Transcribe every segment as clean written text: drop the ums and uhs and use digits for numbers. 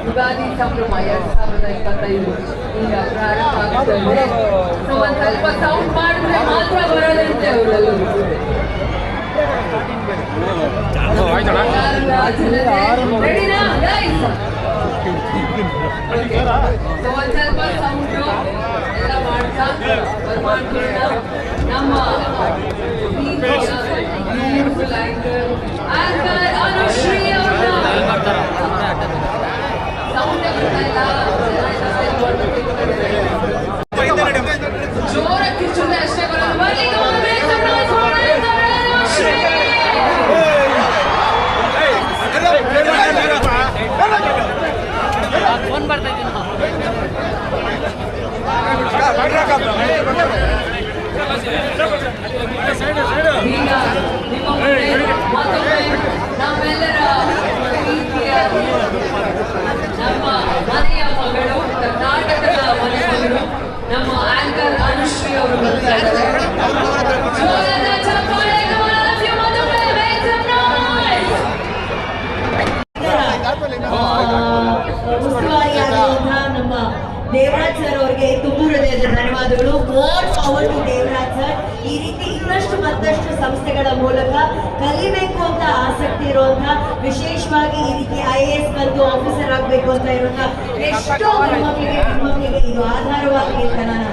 ಯುಗಾದಿ ಸಂಭ್ರಮ 2025 ಈಗ ಪ್ರಾರಂಭ ಆಗುತ್ತದೆ. ಒಂದು ಸ್ವಲ್ಪ ಸೌಂಡ್ ಮಾಡಿದ್ರೆ ಮಾತ್ರ ಬರೋದಂತೆ ಅವರೆಲ್ಲರೂ. ರೆಡಿನಾ ಗೈಸ್? ಒಂದು ಸ್ವಲ್ಪ ಸೌಂಡ್ ಎಲ್ಲ ಮಾಡ್ತಾ ಮಾಡ್ಕೊಳ್ಳೋಣ. ನಮ್ಮ ಆಂಕರ್ ಅನುಶ್ರೀ ಜೋರ ಕಿಚ್ಚುಂಡೆ ಅಷ್ಟೇ ಬರೋದು. ಫೋನ್ ಬರ್ತಾ ಇದ್ದೀನಿ. ಈಗ ನಿಮ್ಮ ಮತ್ತೊಮ್ಮೆ ನಮ್ಮೆಲ್ಲರ ಪ್ರೀತಿಯ ನಮ್ಮ ಮನೆಯ ಮಗಳು, ಕರ್ನಾಟಕದ ಮನೆ ಮಗಳು, ನಮ್ಮ ಆಂಕರ್ ಅನುಶ್ರೀ ಅವರು ಬರ್ತಾ ಇದ್ದಾರೆ. ನಮ್ಮ ದೇವರಾಜ್ ಸರ್ ಅವರಿಗೆ ತುಂಬು ಹೃದಯದ ಧನ್ಯವಾದಗಳು. More power to Devaraj sir. ಈ ರೀತಿ ಇನ್ನಷ್ಟು ಮತ್ತಷ್ಟು ಸಂಸ್ಥೆಗಳ ಮೂಲಕ ಕಲಿಬೇಕು ಅಂತ ಆಸಕ್ತಿ ಇರುವಂತಹ, ವಿಶೇಷವಾಗಿ ಈ ರೀತಿ IAS ಬಂದು ಆಫೀಸರ್ ಆಗಬೇಕು ಅಂತ ಇರುವಂತಹ ಎಷ್ಟೋ ಹೆಣ್ಮಕ್ಳಿಗೆ ಇದು ಆಧಾರವಾಗಿ ಅಂತ ನಾನು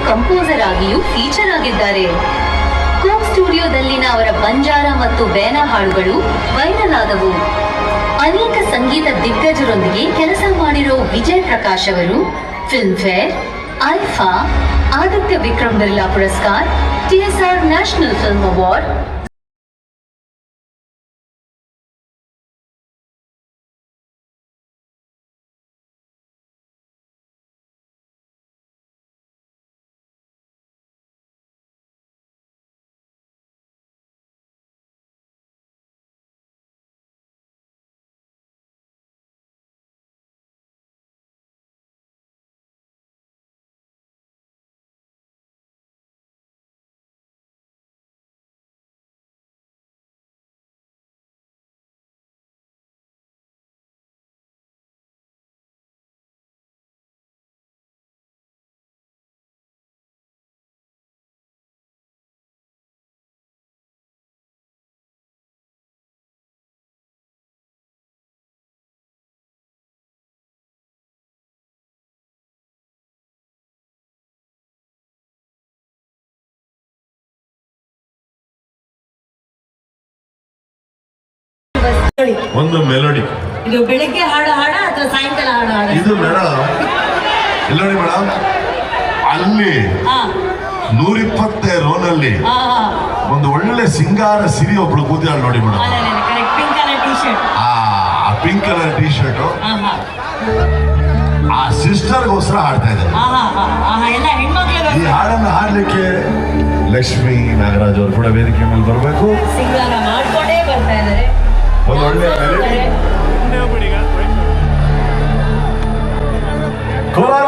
ಕಂಪೋಸರ್ ಆಗಿಯೂ ಫೀಚರ್ ಆಗಿದ್ದಾರೆ. ಕೋಕ್ ಸ್ಟುಡಿಯೋದಲ್ಲಿನ ಅವರ ಬಂಜಾರ ಮತ್ತು ಬೇನಾ ಹಾಡುಗಳು ವೈರಲ್ ಆದವು. ಅನೇಕ ಸಂಗೀತ ದಿಗ್ಗಜರೊಂದಿಗೆ ಕೆಲಸ ಮಾಡಿರೋ ವಿಜಯ್ ಪ್ರಕಾಶ್ ಅವರು film fair, IIFA, Aditya Vikram Birla Puraskar, TSR national film award, ಒಂದು ಮೆಲೋಡಿ. ಇದು ಬೆಳಿಗ್ಗೆ ಹಾಡ ಅಥವಾ ಸಾಯಂಕಾಲ ಹಾಡ? ಇದು ಮೇಡಮ್ ಇಲ್ಲಿ ನೋಡಿ ಮೇಡಮ್, ಅಲ್ಲಿ 120 ರೋನಲ್ಲಿ ಒಂದು ಒಳ್ಳೆ ಸಿಂಗಾರ ಸಿರಿ ಒಬ್ಳು ಕೂತಿಯಾಳು ನೋಡಿ madam. Pink colour T shirt. ಆ ಪಿಂಕ್ ಕಲರ್ ಟಿ ಶರ್ಟ್ ಆ ಸಿಸ್ಟರ್ಗೋಸ್ಕರ ಹಾಡ್ತಾ ಇದ್ದಾರೆ. ಎಲ್ಲ ಹೆಣ್ಮಕ್ಳು ಈ ಹಾಡನ್ನು ಹಾಡ್ಲಿಕ್ಕೆ ಲಕ್ಷ್ಮೀ ನಾಗರಾಜ್ ಅವರು ಕೂಡ ವೇದಿಕೆ ಮೇಲೆ ಬರಬೇಕು. ಸಿಂಗಾರ ಮಾಡ್ಕೊಂಡೇ ಬರ್ತಾ ಇದ್ದಾರೆ. ಒಂದು ಒಳ್ಳೆ ಕೋಲಾರ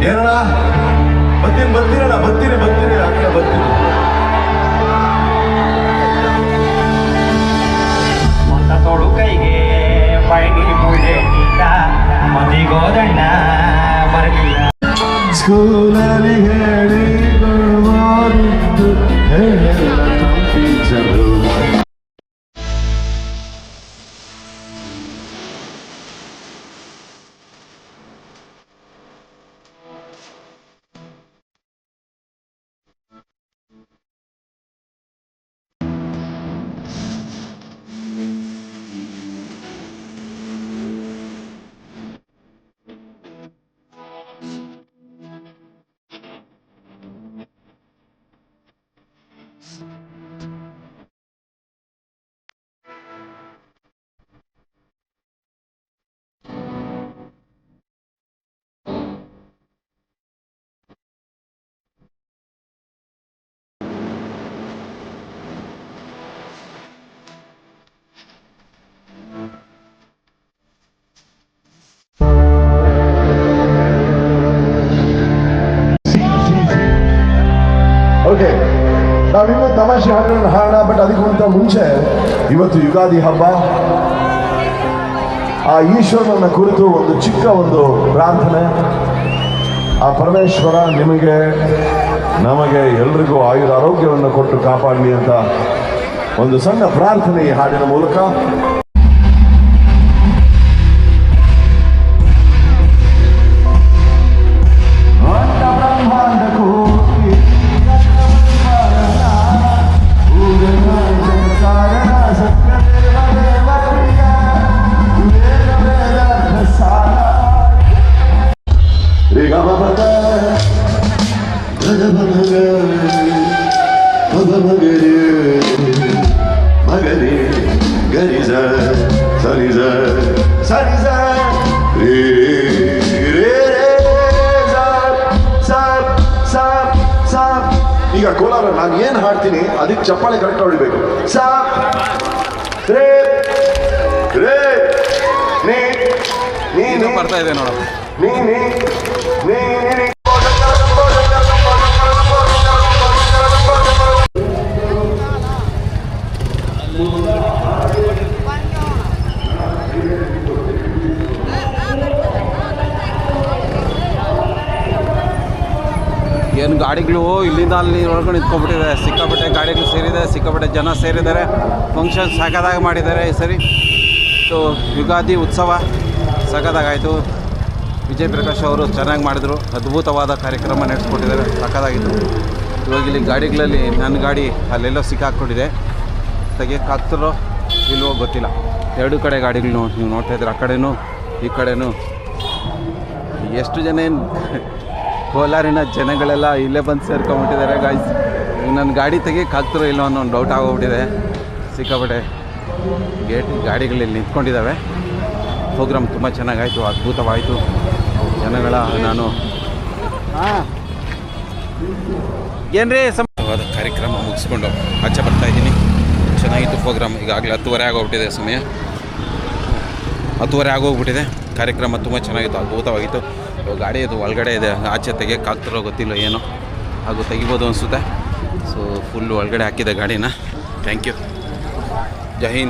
ಏನಣ್ಣ ಬರ್ತೀರಣ್ಣ, ಬರ್ತೀನಿ ಆ ಕಡೆ ಬರ್ತೀನಿ. ತೋಳು ಕೈಗೆ ಬೈಡಿ ಮುಳ್ಳೆ ನೀಟ ಮದಿಗೋದಣ್ಣ ಬರಲಿಲ್ಲ. ಸ್ಕೂಲಲ್ಲಿ ಹೇಳಿ ಟೀಚರು ಓಕೆ, ನಾವಿನ್ನೂ ತಮಾಷೆ ಹಾಡನ್ನು ಹಾಡೋಣ. ಬಟ್ ಅದಕ್ಕಿಂತ ಮುಂಚೆ ಇವತ್ತು ಯುಗಾದಿ ಹಬ್ಬ. ಆ ಈಶ್ವರನ ಕುರಿತು ಒಂದು ಚಿಕ್ಕ ಒಂದು ಪ್ರಾರ್ಥನೆ. ಆ ಪರಮೇಶ್ವರ ನಿಮಗೆ ನಮಗೆ ಎಲ್ರಿಗೂ ಆಯುರ ಆರೋಗ್ಯವನ್ನು ಕೊಟ್ಟು ಕಾಪಾಡಲಿ ಅಂತ ಒಂದು ಸಣ್ಣ ಪ್ರಾರ್ಥನೆ ಈ ಹಾಡಿನ ಮೂಲಕ. ಈಗ ಕೋಲಾರ ನಾನು ಏನು ಹಾಡ್ತೀನಿ ಅದಕ್ಕೆ ಚಪ್ಪಾಳೆ ಕರೆಕ್ಟ್ ಹೊಡಿಬೇಕು. ಸಾ ರೇ ರೇ ನೀ ಬರ್ತಾ ಇದೆ ನೋಡಪ್ಪ. ನೀ ಏನು ಗಾಡಿಗಳು ಇಲ್ಲಿಂದ ಅಲ್ಲಿ ಒಳಗಡೆ ನಿಂತ್ಕೊಂಡ್ಬಿಟ್ಟಿದೆ. ಸಿಕ್ಕಾಪಟ್ಟೆ ಗಾಡಿಗಳು ಸೇರಿದೆ, ಸಿಕ್ಕಾಪಟ್ಟೆ ಜನ ಸೇರಿದ್ದಾರೆ. ಫಂಕ್ಷನ್ ಸಖತ್ತಾಗಿ ಮಾಡಿದ್ದಾರೆ ಈ ಸರಿ. ಸೊ ಯುಗಾದಿ ಉತ್ಸವ ಸಖತ್ತಾಗಾಯಿತು. ವಿಜಯ್ ಪ್ರಕಾಶ್ ಅವರು ಚೆನ್ನಾಗಿ ಮಾಡಿದರು. ಅದ್ಭುತವಾದ ಕಾರ್ಯಕ್ರಮ ನಡೆಸ್ಕೊಟ್ಟಿದ್ದಾರೆ, ಸಖತ್ತಾಗಿತ್ತು. ಇವಾಗ ಇಲ್ಲಿ ಗಾಡಿಗಳಲ್ಲಿ ನನ್ನ ಗಾಡಿ ಅಲ್ಲೆಲ್ಲೋ ಸಿಕ್ಕಾಕ್ಕೊಂಡಿದೆ, ತೆಗಿಯೋಕ್ಕಾಗ್ತಿರೋ ಇಲ್ವೋ ಗೊತ್ತಿಲ್ಲ. ಎರಡು ಕಡೆ ಗಾಡಿಗಳು ನೀವು ನೋಡ್ತಾ ಇದ್ರೆ, ಆ ಕಡೆನೂ ಈ ಕಡೆನೂ ಎಷ್ಟು ಜನ ಕೋಲಾರಿನ ಜನಗಳೆಲ್ಲ ಇಲ್ಲೇ ಬಂದು ಸೇರ್ಕೊಂಬಿಟ್ಟಿದ್ದಾರೆ ಗಾಯ್ಸ್. ನನ್ನ ಗಾಡಿ ತೆಗಿಯೋಕ್ಕಾಗ್ತಿರೋ ಇಲ್ಲೋ ಅನ್ನೋ ಒಂದು ಡೌಟ್ ಆಗೋಗ್ಬಿಟ್ಟಿದೆ. ಸಿಕ್ಕಾಪಟ್ಟೆ ಗಾಡಿಗಳಲ್ಲಿ ನಿಂತ್ಕೊಂಡಿದ್ದಾವೆ. ಪ್ರೋಗ್ರಾಮ್ ತುಂಬ ಚೆನ್ನಾಗಾಯಿತು, ಅದ್ಭುತವಾಯಿತು. ಜನಗಳ ನಾನು ಏನ್ರಿ ಸಮವಾದ ಕಾರ್ಯಕ್ರಮ ಮುಗಿಸ್ಕೊಂಡು ಆಚೆ ಬರ್ತಾಯಿದ್ದೀನಿ. ಚೆನ್ನಾಗಿತ್ತು ಪ್ರೋಗ್ರಾಮ್. ಈಗಾಗಲೇ 10:30 ಆಗೋಗ್ಬಿಟ್ಟಿದೆ ಸಮಯ, 10:30 ಆಗೋಗ್ಬಿಟ್ಟಿದೆ. ಕಾರ್ಯಕ್ರಮ ತುಂಬ ಚೆನ್ನಾಗಿತ್ತು, ಅದ್ಭುತವಾಗಿತ್ತು. ಗಾಡಿ ಅದು ಒಳಗಡೆ ಇದೆ, ಆಚೆ ತೆಗಿಯೋಕ್ಕಾಗ್ತಿರೋ ಗೊತ್ತಿಲ್ಲ ಏನೋ, ಹಾಗೂ ತೆಗಿಬೋದು ಅನಿಸುತ್ತೆ. ಸೊ ಫುಲ್ಲು ಒಳಗಡೆ ಹಾಕಿದೆ ಗಾಡಿನ. Thank you. ಜೈ ಹಿಂದ್.